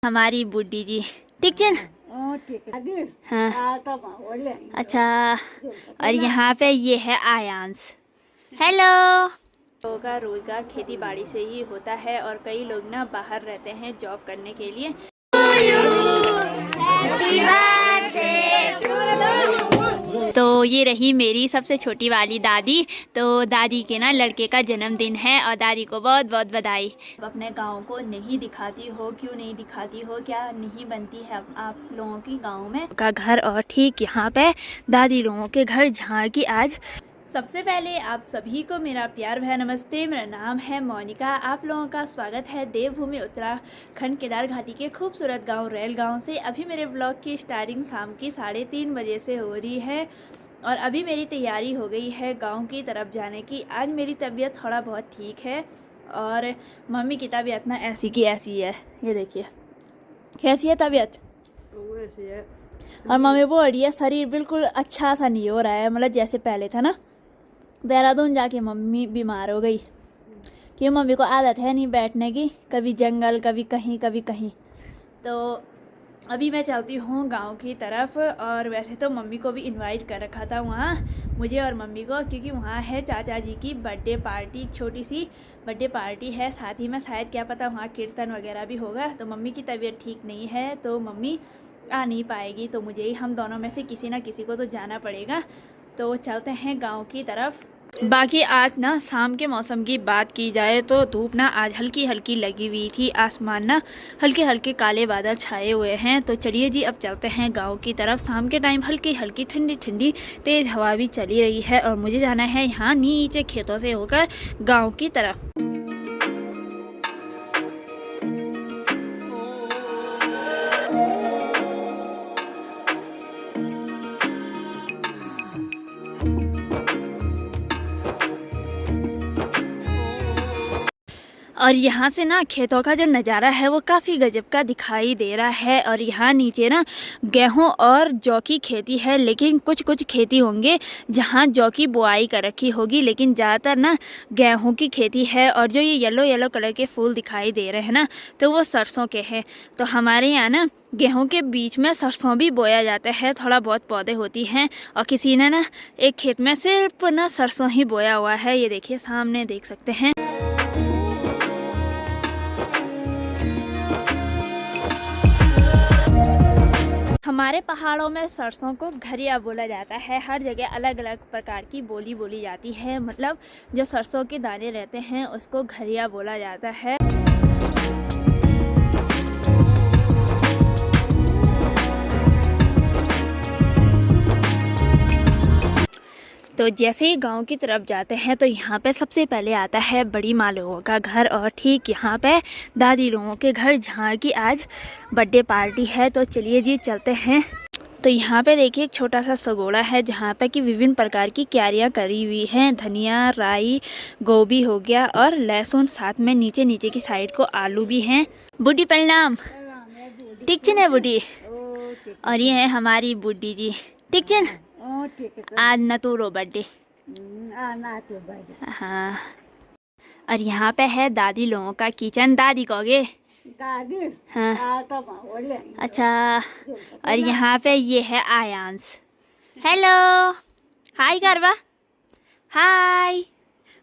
हमारी बुड्ढी जी ठीक है। हाँ अच्छा। और यहाँ पे ये है आयांश। हेलो। लोगों का रोजगार खेती बाड़ी से ही होता है और कई लोग ना बाहर रहते हैं जॉब करने के लिए। तो ये रही मेरी सबसे छोटी वाली दादी। तो दादी के ना लड़के का जन्मदिन है और दादी को बहुत बहुत बधाई। अपने गांव को नहीं दिखाती हो, क्यों नहीं दिखाती हो, क्या नहीं बनती है आप लोगों की गांव में का घर। और ठीक यहाँ पे दादी लोगों के घर जहाँ की आज सबसे पहले आप सभी को मेरा प्यार भरा नमस्ते। मेरा नाम है मोनिका। आप लोगों का स्वागत है देवभूमि उत्तराखंड केदार घाटी के खूबसूरत गांव रेल गांव से। अभी मेरे ब्लॉग की स्टार्टिंग शाम की 3:30 बजे से हो रही है और अभी मेरी तैयारी हो गई है गांव की तरफ जाने की। आज मेरी तबीयत थोड़ा बहुत ठीक है और मम्मी की तबीयत ना ऐसी की ऐसी है। ये देखिए कैसी है तबीयत। ऐसी है और मम्मी बोल रही है शरीर बिल्कुल अच्छा सा नहीं हो रहा है, मतलब जैसे पहले था ना। देहरादून जाके मम्मी बीमार हो गई कि मम्मी को आदत है नहीं बैठने की, कभी जंगल कभी कहीं कभी कहीं। तो अभी मैं चलती हूँ गांव की तरफ। और वैसे तो मम्मी को भी इनवाइट कर रखा था वहाँ, मुझे और मम्मी को, क्योंकि वहाँ है चाचा जी की बर्थडे पार्टी, छोटी सी बर्थडे पार्टी है। साथ ही में शायद क्या पता वहाँ कीर्तन वगैरह भी होगा। तो मम्मी की तबीयत ठीक नहीं है तो मम्मी आ नहीं पाएगी, तो मुझे ही हम दोनों में से किसी ना किसी को तो जाना पड़ेगा। तो चलते हैं गांव की तरफ। बाकी आज ना शाम के मौसम की बात की जाए तो धूप ना आज हल्की हल्की लगी हुई थी, आसमान ना हल्के हल्के काले बादल छाए हुए हैं। तो चलिए जी अब चलते हैं गांव की तरफ। शाम के टाइम हल्की हल्की ठंडी ठंडी तेज़ हवा भी चली रही है और मुझे जाना है यहाँ नीचे खेतों से होकर गाँव की तरफ। और यहाँ से ना खेतों का जो नज़ारा है वो काफ़ी गजब का दिखाई दे रहा है। और यहाँ नीचे ना गेहूँ और जौ की खेती है, लेकिन कुछ कुछ खेती होंगे जहाँ जौ की बुआई कर रखी होगी, लेकिन ज़्यादातर ना गेहूँ की खेती है। और जो ये येलो येलो कलर के फूल दिखाई दे रहे हैं ना, तो वो सरसों के हैं। तो हमारे यहाँ ना गेहूं के बीच में सरसों भी बोया जाता है, थोड़ा बहुत पौधे होती हैं। और किसी ने ना एक खेत में सिर्फ ना सरसों ही बोया हुआ है। ये देखिए सामने देख सकते हैं। हमारे पहाड़ों में सरसों को घरिया बोला जाता है। हर जगह अलग अलग प्रकार की बोली बोली जाती है, मतलब जो सरसों के दाने रहते हैं उसको घरिया बोला जाता है। तो जैसे ही गांव की तरफ जाते हैं तो यहाँ पे सबसे पहले आता है बड़ी माँ लोगों का घर। और ठीक यहाँ पे दादी लोगों के घर जहाँ की आज बर्थडे पार्टी है। तो चलिए जी चलते हैं। तो यहाँ पे देखिए एक छोटा सा सगोड़ा है जहाँ पे कि विभिन्न प्रकार की क्यारियाँ करी हुई हैं। धनिया, राई, गोभी हो गया और लहसुन, साथ में नीचे नीचे की साइड को आलू भी हैं। बुढ़ी प्रणाम। ठीक है बुढ़ी। और ये है हमारी बुढ़ी जी। ठीक है आज नतूरो बर्थडे। हाँ। और यहाँ पे है दादी लोगों का किचन। दादी कहोगे? हाँ अच्छा। और यहाँ पे ये है आयांश। हेलो हाय करवा। हाय।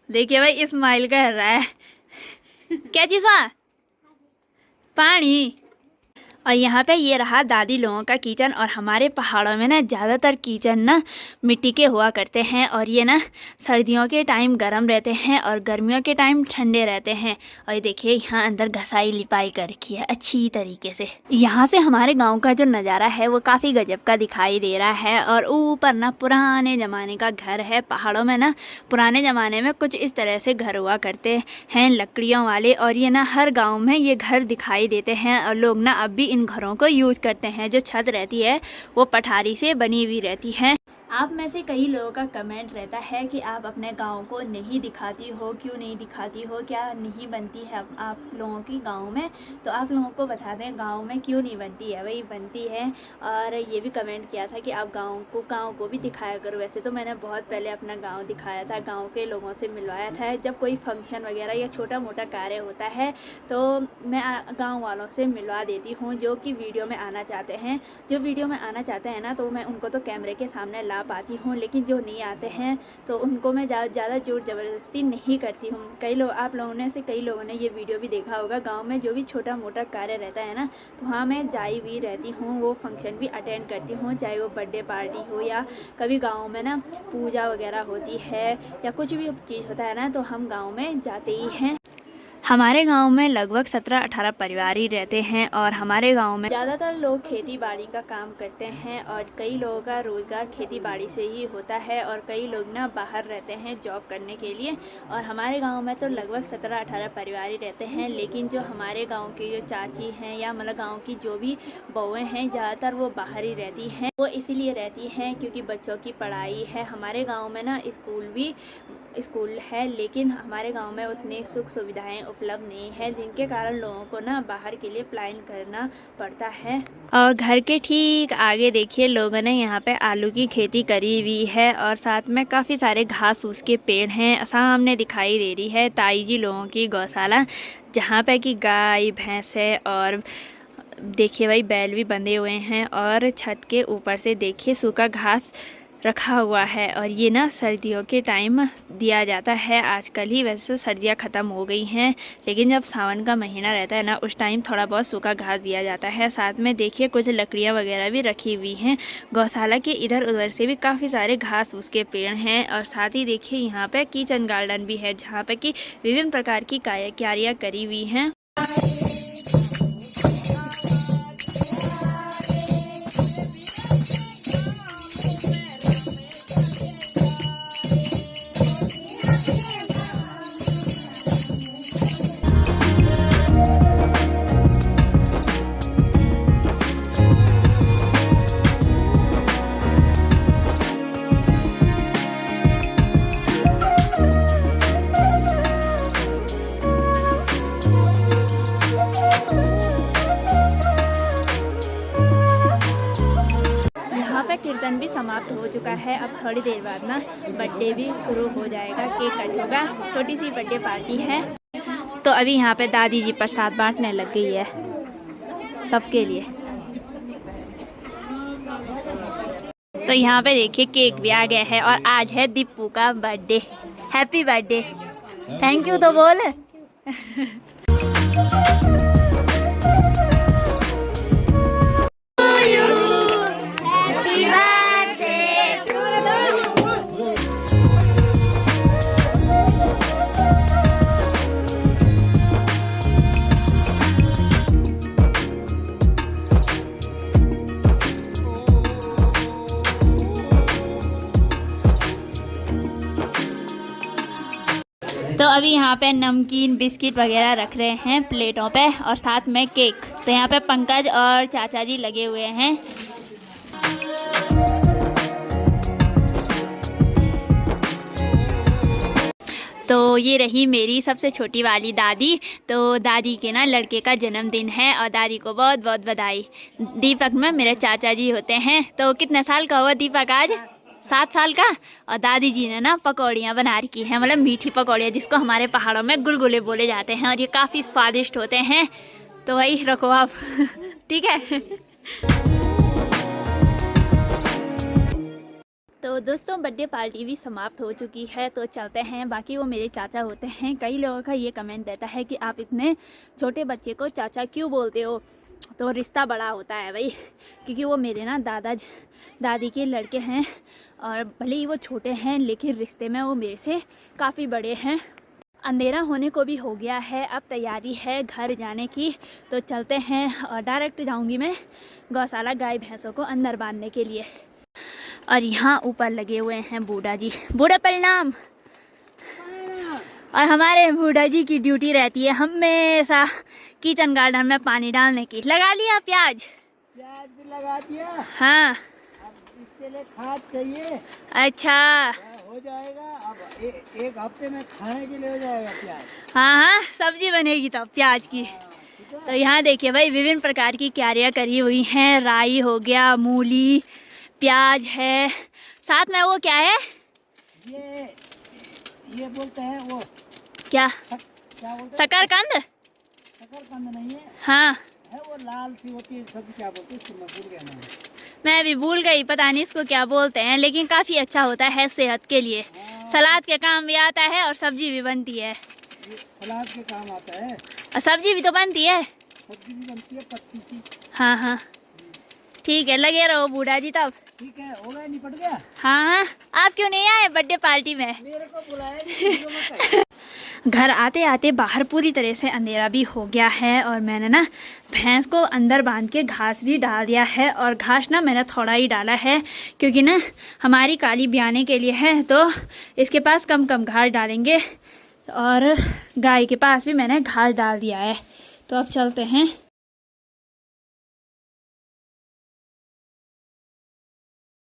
देखिए भाई स्माइल कर रहा है। क्या चीज़ वहाँ? पानी। और यहाँ पे ये रहा दादी लोगों का किचन। और हमारे पहाड़ों में ना ज़्यादातर किचन ना मिट्टी के हुआ करते हैं और ये ना सर्दियों के टाइम गर्म रहते हैं और गर्मियों के टाइम ठंडे रहते हैं। और ये देखिए यहाँ अंदर घसाई लिपाई कर रखी है अच्छी तरीके से। यहाँ से हमारे गांव का जो नज़ारा है वो काफ़ी गजब का दिखाई दे रहा है। और ऊपर ना पुराने ज़माने का घर है। पहाड़ों में ना पुराने ज़माने में कुछ इस तरह से घर हुआ करते हैं, लकड़ियों वाले। और ये ना हर गाँव में ये घर दिखाई देते हैं और लोग ना अब भी इन घरों को यूज करते हैं। जो छत रहती है वो पठारी से बनी हुई रहती है। आप में से कई लोगों का कमेंट रहता है कि आप अपने गांव को नहीं दिखाती हो, क्यों नहीं दिखाती हो, क्या नहीं बनती है आप लोगों की गांव में। तो आप लोगों को बता दें गांव में क्यों नहीं बनती है, वही बनती है। और ये भी कमेंट किया था कि आप गांव को भी दिखाया करो। वैसे तो मैंने बहुत पहले अपना गाँव दिखाया था, गाँव के लोगों से मिलवाया था। जब कोई फंक्शन वगैरह या छोटा मोटा कार्य होता है तो मैं गाँव वालों से मिलवा देती हूँ, जो कि वीडियो में आना चाहते हैं। जो वीडियो में आना चाहते हैं ना, तो मैं उनको तो कैमरे के सामने ला पाती हूँ, लेकिन जो नहीं आते हैं तो उनको मैं ज़्यादा जोर ज़बरदस्ती नहीं करती हूँ। आप लोगों ने से कई लोगों ने ये वीडियो भी देखा होगा। गांव में जो भी छोटा मोटा कार्य रहता है ना, तो हाँ मैं जाई भी रहती हूँ, वो फंक्शन भी अटेंड करती हूँ, चाहे वो बर्थडे पार्टी हो या कभी गाँव में ना पूजा वगैरह होती है या कुछ भी चीज़ होता है ना, तो हम गाँव में जाते ही हैं। हमारे गांव में लगभग 17-18 परिवार ही रहते हैं और हमारे गांव में ज़्यादातर लोग खेती बाड़ी का काम करते हैं और कई लोगों का रोज़गार खेती बाड़ी से ही होता है और कई लोग ना बाहर रहते हैं जॉब करने के लिए। और हमारे गांव में तो लगभग 17-18 परिवार ही रहते हैं, लेकिन जो हमारे गांव की जो चाची हैं या मतलब गाँव की जो भी बहुएँ हैं, ज़्यादातर वो बाहर ही रहती हैं। वो इसीलिए रहती हैं क्योंकि बच्चों की पढ़ाई है। हमारे गाँव में ना स्कूल है, लेकिन हमारे गांव में उतनी सुख सुविधाएं उपलब्ध नहीं है, जिनके कारण लोगों को ना बाहर के लिए प्लान करना पड़ता है। और घर के ठीक आगे देखिए लोगों ने यहाँ पे आलू की खेती करी हुई है और साथ में काफ़ी सारे घास फूस के पेड़ हैं। सामने दिखाई दे रही है ताई जी लोगों की गौशाला, जहाँ पे कि गाय भैंस है और देखिए भाई बैल भी बंधे हुए हैं और छत के ऊपर से देखिए सूखा घास रखा हुआ है। और ये ना सर्दियों के टाइम दिया जाता है। आजकल ही वैसे सर्दियाँ ख़त्म हो गई हैं, लेकिन जब सावन का महीना रहता है ना, उस टाइम थोड़ा बहुत सूखा घास दिया जाता है। साथ में देखिए कुछ लकड़ियाँ वगैरह भी रखी हुई हैं। गौशाला के इधर उधर से भी काफ़ी सारे घास उसके पेड़ हैं और साथ ही देखिए यहाँ पे किचन गार्डन भी है, जहाँ पे कि विभिन्न प्रकार की क्यारियाँ करी हुई हैं। कीर्तन भी समाप्त हो चुका है। अब थोड़ी देर बाद ना बर्थडे भी शुरू हो जाएगा, केक कट होगा, छोटी सी बर्थडे पार्टी है। तो अभी यहाँ पे दादी जी प्रसाद बांटने लग गई है सबके लिए। तो यहाँ पे देखिए केक भी आ गया है और आज है दीपू का birthday. Happy birthday, thank you तो बोल। तो अभी यहाँ पे नमकीन बिस्किट वगैरह रख रहे हैं प्लेटों पे और साथ में केक। तो यहाँ पे पंकज और चाचा जी लगे हुए हैं। तो ये रही मेरी सबसे छोटी वाली दादी। तो दादी के ना लड़के का जन्मदिन है और दादी को बहुत बहुत बधाई। दीपक में मेरे चाचा जी होते हैं। तो कितने साल का हुआ दीपक आज? 7 साल का। और दादी जी ने ना पकौड़ियाँ बना रखी हैं, मतलब मीठी पकौड़ियाँ, जिसको हमारे पहाड़ों में गुलगुले बोले जाते हैं और ये काफ़ी स्वादिष्ट होते हैं। तो वही रखो आप। ठीक है। तो दोस्तों बर्थडे पार्टी भी समाप्त हो चुकी है, तो चलते हैं। बाकी वो मेरे चाचा होते हैं। कई लोगों का ये कमेंट रहता है कि आप इतने छोटे बच्चे को चाचा क्यों बोलते हो। तो रिश्ता बड़ा होता है भाई, क्योंकि वो मेरे ना दादी के लड़के हैं और भले ही वो छोटे हैं, लेकिन रिश्ते में वो मेरे से काफ़ी बड़े हैं। अंधेरा होने को भी हो गया है, अब तैयारी है घर जाने की। तो चलते हैं और डायरेक्ट जाऊंगी मैं गौशाला गाय भैंसों को अंदर बांधने के लिए। और यहाँ ऊपर लगे हुए हैं बूढ़ा जी। बूढ़ा प्रणाम। और हमारे बूढ़ा जी की ड्यूटी रहती है हमेशा किचन गार्डन में पानी डालने की। लगा लिया प्याज? प्याज भी लगा दिया। हाँ, इसके लिए खाद चाहिए। अच्छा हो जाएगा अब एक हफ्ते में खाने के लिए हो जाएगा प्याज। हाँ हाँ, सब्जी बनेगी तो प्याज की। ठीक है। तो यहाँ देखिए भाई, विभिन्न प्रकार की क्यारियाँ करी हुई हैं। राई हो गया, मूली, प्याज है, साथ में वो क्या है, ये बोलते हैं वो क्या क्या बोलते हैं? शकरकंद। शकरकंद नहीं है, हाँ है वो लाल सी होती है सब्जी, क्या बोलते हैं उसको, मैं भूल गया नाम। मैं भी भूल गई, पता नहीं इसको क्या बोलते हैं, लेकिन काफ़ी अच्छा होता है सेहत के लिए। हाँ, सलाद के काम भी आता है और सब्जी भी बनती है। ये सलाद के काम आता है, और सब्जी भी तो बनती है। सब्जी भी बनती है पत्ती की। हाँ हाँ ठीक है, लगे रहो बूढ़ा जी तब। ठीक है, हो गया, निपट गया। हाँ आप क्यों नहीं आए बर्थडे पार्टी में? मेरे को बुलाया नहीं, तो मत आइए। घर आते आते बाहर पूरी तरह से अंधेरा भी हो गया है और मैंने ना भैंस को अंदर बांध के घास भी डाल दिया है। और घास ना मैंने थोड़ा ही डाला है क्योंकि ना हमारी काली ब्याने के लिए है, तो इसके पास कम कम घास डालेंगे। और गाय के पास भी मैंने घास डाल दिया है। तो अब चलते हैं